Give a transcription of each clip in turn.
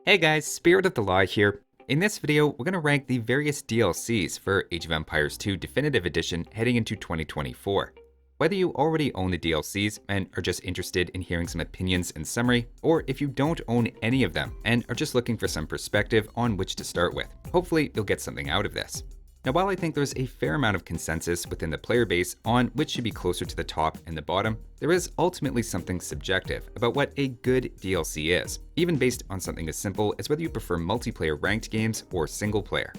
Hey guys, Spirit of the Law here. In this video, we're going to rank the various DLCs for Age of Empires 2 Definitive Edition heading into 2024. Whether you already own the DLCs and are just interested in hearing some opinions and summary, or if you don't own any of them and are just looking for some perspective on which to start with, hopefully you'll get something out of this. Now, while I think there's a fair amount of consensus within the player base on which should be closer to the top and the bottom, there is ultimately something subjective about what a good DLC is, even based on something as simple as whether you prefer multiplayer ranked games or single player.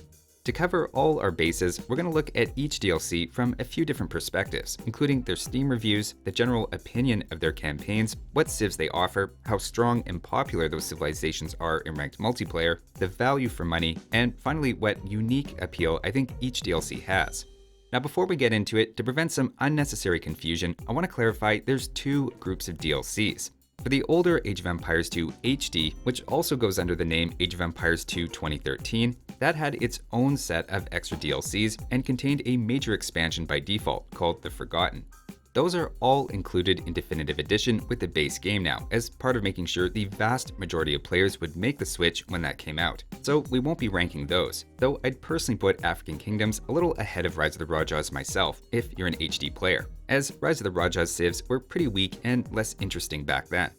To cover all our bases, we're going to look at each DLC from a few different perspectives, including their Steam reviews, the general opinion of their campaigns, what civs they offer, how strong and popular those civilizations are in ranked multiplayer, the value for money, and finally what unique appeal I think each DLC has. Now before we get into it, to prevent some unnecessary confusion, I want to clarify there's two groups of DLCs. For the older Age of Empires 2 HD, which also goes under the name Age of Empires 2 2013, that had its own set of extra DLCs and contained a major expansion by default called The Forgotten. Those are all included in Definitive Edition with the base game now, as part of making sure the vast majority of players would make the switch when that came out. So we won't be ranking those, though I'd personally put African Kingdoms a little ahead of Rise of the Rajas myself if you're an HD player, as Rise of the Rajas civs were pretty weak and less interesting back then.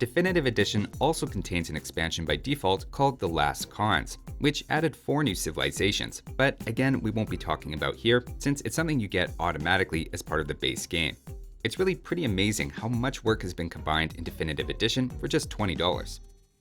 Definitive Edition also contains an expansion by default called The Last Khans, which added 4 new civilizations, but again we won't be talking about here since it's something you get automatically as part of the base game. It's really pretty amazing how much work has been combined in Definitive Edition for just $20.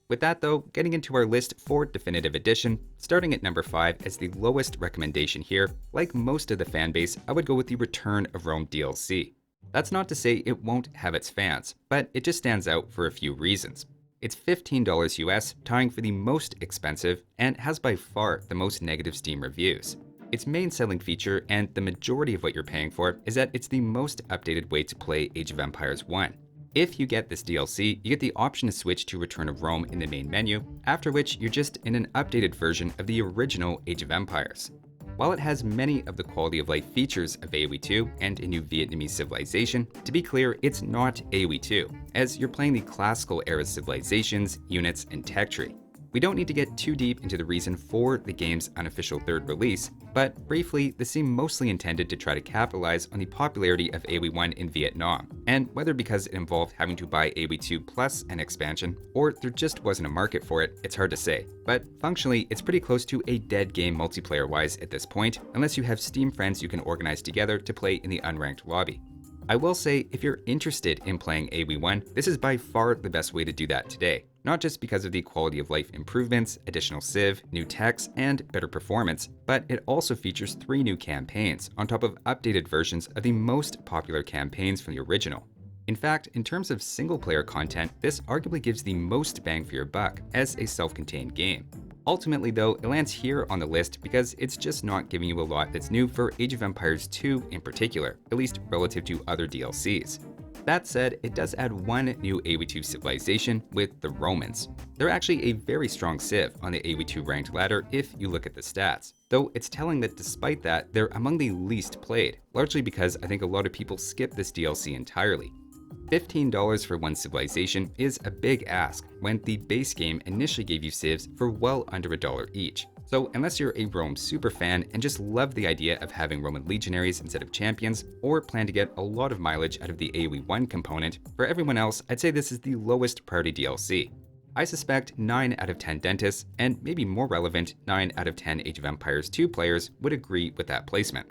With that though, getting into our list for Definitive Edition, starting at number 5 as the lowest recommendation here, like most of the fanbase, I would go with the Return of Rome DLC. That's not to say it won't have its fans, but it just stands out for a few reasons. It's $15 US, tying for the most expensive, and has by far the most negative Steam reviews. Its main selling feature, and the majority of what you're paying for, is that it's the most updated way to play Age of Empires 1. If you get this DLC, you get the option to switch to Return of Rome in the main menu, after which you're just in an updated version of the original Age of Empires. While it has many of the quality of life features of AoE2 and a new Vietnamese civilization, to be clear, it's not AoE2, as you're playing the classical era civilizations, units, and tech tree. We don't need to get too deep into the reason for the game's unofficial third release, but briefly, this seemed mostly intended to try to capitalize on the popularity of AoE1 in Vietnam, and whether because it involved having to buy AoE2 plus an expansion, or there just wasn't a market for it, it's hard to say. But functionally, it's pretty close to a dead game multiplayer-wise at this point, unless you have Steam friends you can organize together to play in the unranked lobby. I will say, if you're interested in playing AoE1, this is by far the best way to do that today. Not just because of the quality of life improvements, additional civ, new techs, and better performance, but it also features 3 new campaigns, on top of updated versions of the most popular campaigns from the original. In fact, in terms of single-player content, this arguably gives the most bang for your buck as a self-contained game. Ultimately though, it lands here on the list because it's just not giving you a lot that's new for Age of Empires 2 in particular, at least relative to other DLCs. That said, it does add one new AoE2 civilization with the Romans. They're actually a very strong civ on the AoE2 ranked ladder if you look at the stats, though it's telling that despite that, they're among the least played, largely because I think a lot of people skip this DLC entirely. $15 for one civilization is a big ask when the base game initially gave you civs for well under $1 each. So unless you're a Rome superfan and just love the idea of having Roman legionaries instead of champions, or plan to get a lot of mileage out of the AoE1 component, for everyone else, I'd say this is the lowest priority DLC. I suspect 9 out of 10 dentists, and maybe more relevant, 9 out of 10 Age of Empires 2 players would agree with that placement.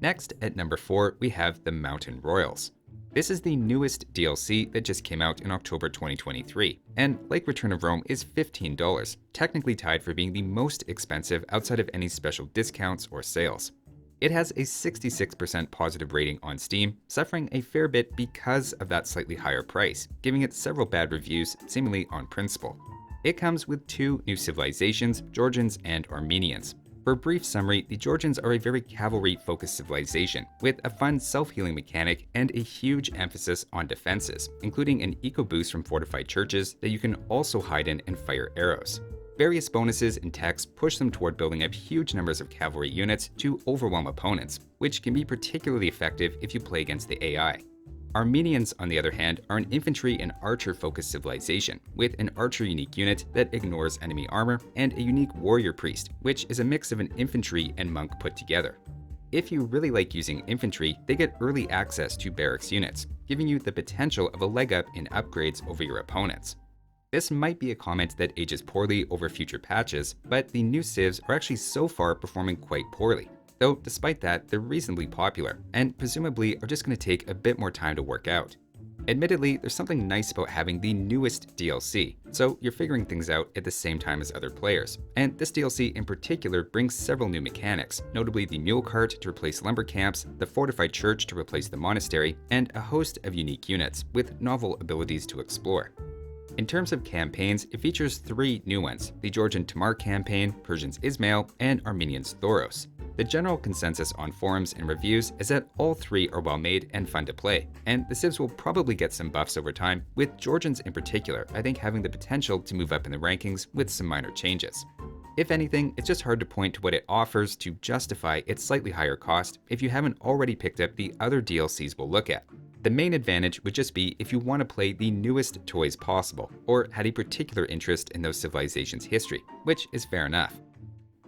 Next, at number 4, we have the Mountain Royals. This is the newest DLC that just came out in October 2023, and like Return of Rome is $15, technically tied for being the most expensive outside of any special discounts or sales. It has a 66% positive rating on Steam, suffering a fair bit because of that slightly higher price, giving it several bad reviews seemingly on principle. It comes with 2 new civilizations, Georgians and Armenians. For a brief summary, the Georgians are a very cavalry-focused civilization, with a fun self-healing mechanic and a huge emphasis on defenses, including an eco boost from fortified churches that you can also hide in and fire arrows. Various bonuses and techs push them toward building up huge numbers of cavalry units to overwhelm opponents, which can be particularly effective if you play against the AI. Armenians, on the other hand, are an infantry and archer-focused civilization, with an archer unique unit that ignores enemy armor and a unique warrior priest, which is a mix of an infantry and monk put together. If you really like using infantry, they get early access to barracks units, giving you the potential of a leg up in upgrades over your opponents. This might be a comment that ages poorly over future patches, but the new civs are actually so far performing quite poorly. Though despite that, they're reasonably popular, and presumably are just going to take a bit more time to work out. Admittedly, there's something nice about having the newest DLC, so you're figuring things out at the same time as other players. And this DLC in particular brings several new mechanics, notably the mule cart to replace lumber camps, the fortified church to replace the monastery, and a host of unique units with novel abilities to explore. In terms of campaigns, it features 3 new ones: the Georgian Tamar campaign, Persians Ismail, and Armenians Thoros. The general consensus on forums and reviews is that all 3 are well made and fun to play, and the civs will probably get some buffs over time, with Georgians in particular I think having the potential to move up in the rankings with some minor changes. If anything, it's just hard to point to what it offers to justify its slightly higher cost if you haven't already picked up the other DLCs we'll look at. The main advantage would just be if you want to play the newest toys possible, or had a particular interest in those civilizations' history, which is fair enough.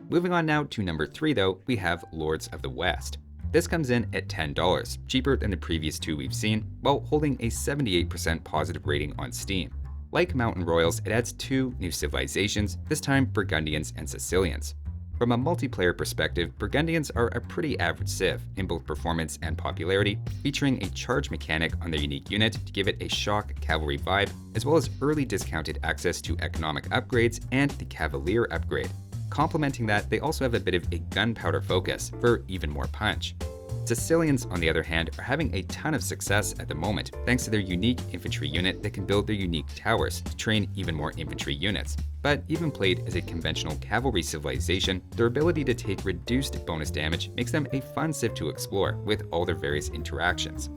Moving on now to number 3 though, we have Lords of the West. This comes in at $10, cheaper than the previous 2 we've seen, while holding a 78% positive rating on Steam. Like Mountain Royals, it adds 2 new civilizations, this time Burgundians and Sicilians. From a multiplayer perspective, Burgundians are a pretty average civ in both performance and popularity, featuring a charge mechanic on their unique unit to give it a shock cavalry vibe, as well as early discounted access to economic upgrades and the Cavalier upgrade. Complementing that, they also have a bit of a gunpowder focus for even more punch. Sicilians, on the other hand, are having a ton of success at the moment thanks to their unique infantry unit that can build their unique towers to train even more infantry units. But even played as a conventional cavalry civilization, their ability to take reduced bonus damage makes them a fun civ to explore with all their various interactions.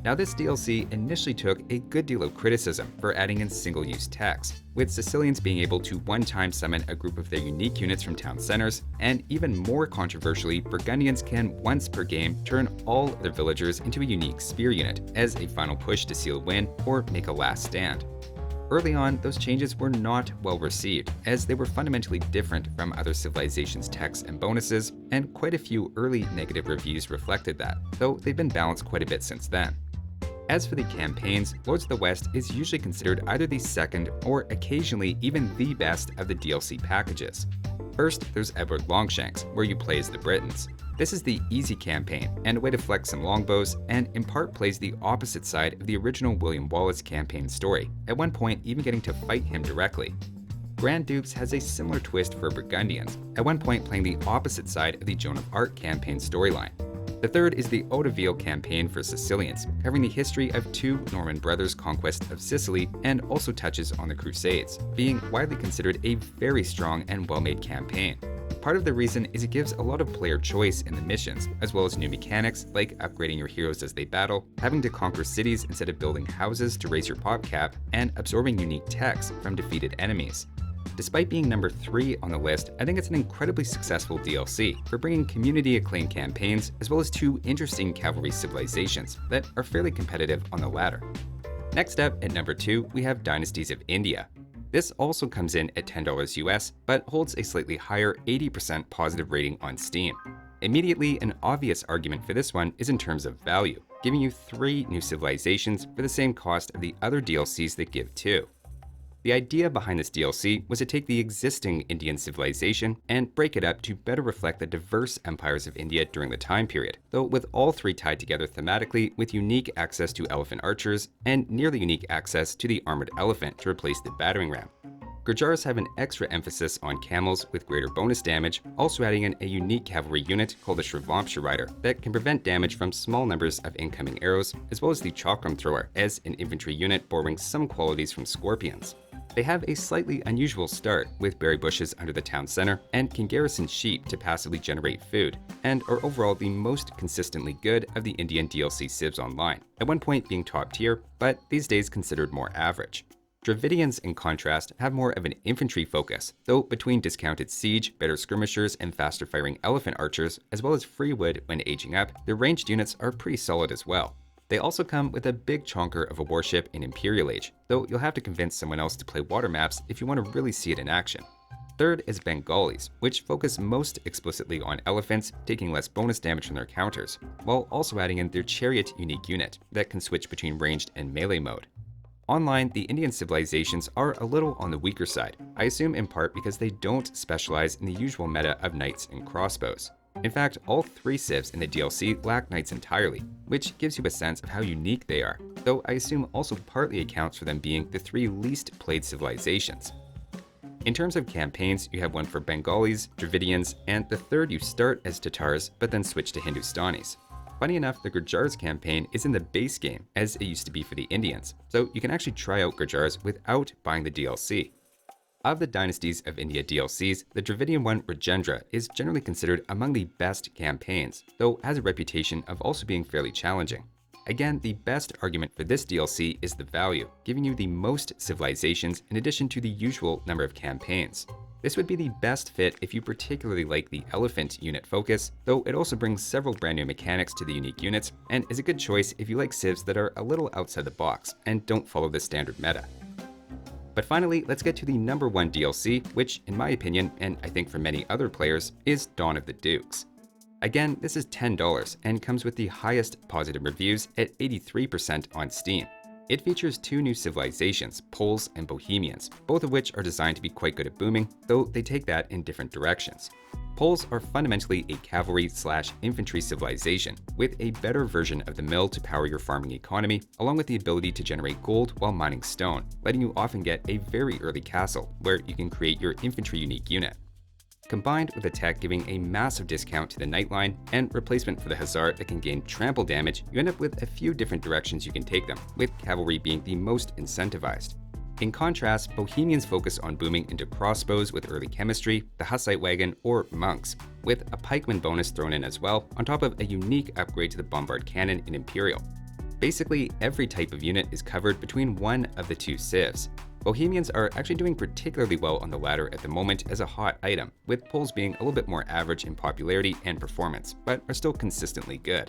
Now, this DLC initially took a good deal of criticism for adding in single-use text, with Sicilians being able to one-time summon a group of their unique units from town centers, and even more controversially, Burgundians can once per game turn all their villagers into a unique spear unit as a final push to seal a win or make a last stand. Early on, those changes were not well received, as they were fundamentally different from other civilizations' texts and bonuses, and quite a few early negative reviews reflected that, though they've been balanced quite a bit since then. As for the campaigns, Lords of the West is usually considered either the second or occasionally even the best of the DLC packages. First, there's Edward Longshanks, where you play as the Britons. This is the easy campaign and a way to flex some longbows, and in part plays the opposite side of the original William Wallace campaign story, at one point even getting to fight him directly. Grand Dukes has a similar twist for Burgundians, at one point playing the opposite side of the Joan of Arc campaign storyline. The third is the Hauteville campaign for Sicilians, covering the history of 2 Norman brothers' conquest of Sicily and also touches on the Crusades, being widely considered a very strong and well-made campaign. Part of the reason is it gives a lot of player choice in the missions, as well as new mechanics like upgrading your heroes as they battle, having to conquer cities instead of building houses to raise your pop cap, and absorbing unique techs from defeated enemies. Despite being number 3 on the list, I think it's an incredibly successful DLC for bringing community-acclaimed campaigns as well as 2 interesting cavalry civilizations that are fairly competitive on the latter. Next up, at number 2, we have Dynasties of India. This also comes in at $10 US, but holds a slightly higher 80% positive rating on Steam. Immediately, an obvious argument for this one is in terms of value, giving you 3 new civilizations for the same cost of the other DLCs that give 2. The idea behind this DLC was to take the existing Indian civilization and break it up to better reflect the diverse empires of India during the time period, though with all 3 tied together thematically with unique access to elephant archers and nearly unique access to the armored elephant to replace the battering ram. Gurjars have an extra emphasis on camels with greater bonus damage, also adding in a unique cavalry unit called the Shrivamsha Rider that can prevent damage from small numbers of incoming arrows, as well as the Chakram Thrower as an infantry unit borrowing some qualities from scorpions. They have a slightly unusual start with berry bushes under the town center and can garrison sheep to passively generate food, and are overall the most consistently good of the Indian DLC civs online, at one point being top tier, but these days considered more average. Dravidians, in contrast, have more of an infantry focus, though between discounted siege, better skirmishers, and faster firing elephant archers, as well as free wood when aging up, their ranged units are pretty solid as well. They also come with a big chonker of a warship in Imperial Age, though you'll have to convince someone else to play water maps if you want to really see it in action. Third is Bengalis, which focus most explicitly on elephants, taking less bonus damage from their counters, while also adding in their chariot unique unit that can switch between ranged and melee mode. Online, the Indian civilizations are a little on the weaker side, I assume in part because they don't specialize in the usual meta of knights and crossbows. In fact, all 3 civs in the DLC lack knights entirely, which gives you a sense of how unique they are, though I assume also partly accounts for them being the 3 least played civilizations. In terms of campaigns, you have one for Bengalis, Dravidians, and the third you start as Tatars but then switch to Hindustanis. Funny enough, the Gurjars campaign is in the base game, as it used to be for the Indians, so you can actually try out Gurjars without buying the DLC. Of the Dynasties of India DLCs, the Dravidian one, Rajendra, is generally considered among the best campaigns, though has a reputation of also being fairly challenging. Again, the best argument for this DLC is the value, giving you the most civilizations in addition to the usual number of campaigns. This would be the best fit if you particularly like the elephant unit focus, though it also brings several brand new mechanics to the unique units, and is a good choice if you like civs that are a little outside the box and don't follow the standard meta. But finally, let's get to the number 1 DLC, which, in my opinion, and I think for many other players, is Dawn of the Dukes. Again, this is $10 and comes with the highest positive reviews at 83% on Steam. It features 2 new civilizations, Poles and Bohemians, both of which are designed to be quite good at booming, though they take that in different directions. Poles are fundamentally a cavalry/infantry civilization, with a better version of the mill to power your farming economy, along with the ability to generate gold while mining stone, letting you often get a very early castle, where you can create your infantry unique unit. Combined with a tech giving a massive discount to the Knightline and replacement for the Hussar that can gain trample damage, you end up with a few different directions you can take them, with cavalry being the most incentivized. In contrast, Bohemians focus on booming into crossbows with early chemistry, the Hussite wagon, or monks, with a pikeman bonus thrown in as well, on top of a unique upgrade to the bombard cannon in Imperial. Basically, every type of unit is covered between one of the 2 civs. Bohemians are actually doing particularly well on the latter at the moment as a hot item, with Poles being a little bit more average in popularity and performance, but are still consistently good.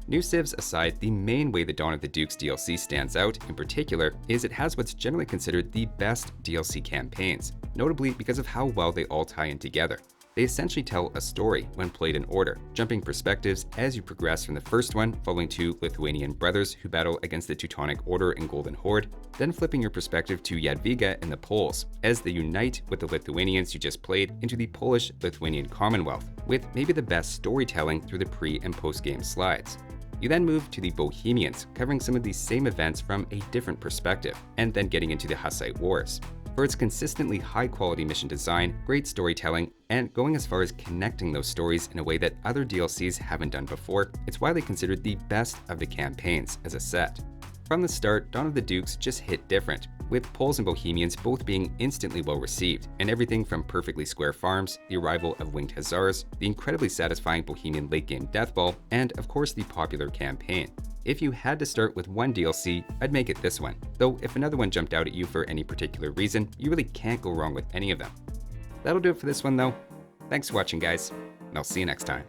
New civs aside, the main way the Dawn of the Dukes DLC stands out in particular is it has what's generally considered the best DLC campaigns, notably because of how well they all tie in together. They essentially tell a story when played in order, jumping perspectives as you progress from the first one, following 2 Lithuanian brothers who battle against the Teutonic Order and Golden Horde, then flipping your perspective to Jadwiga and the Poles, as they unite with the Lithuanians you just played into the Polish-Lithuanian Commonwealth, with maybe the best storytelling through the pre- and post-game slides. You then move to the Bohemians, covering some of these same events from a different perspective, and then getting into the Hussite Wars. For its consistently high-quality mission design, great storytelling, and going as far as connecting those stories in a way that other DLCs haven't done before, it's widely considered the best of the campaigns as a set. From the start, Dawn of the Dukes just hit different, with Poles and Bohemians both being instantly well received, and everything from perfectly square farms, the arrival of winged Hussars, the incredibly satisfying Bohemian late-game deathball, and of course the popular campaign. If you had to start with one DLC, I'd make it this one, though if another one jumped out at you for any particular reason, you really can't go wrong with any of them. That'll do it for this one though. Thanks for watching guys, and I'll see you next time.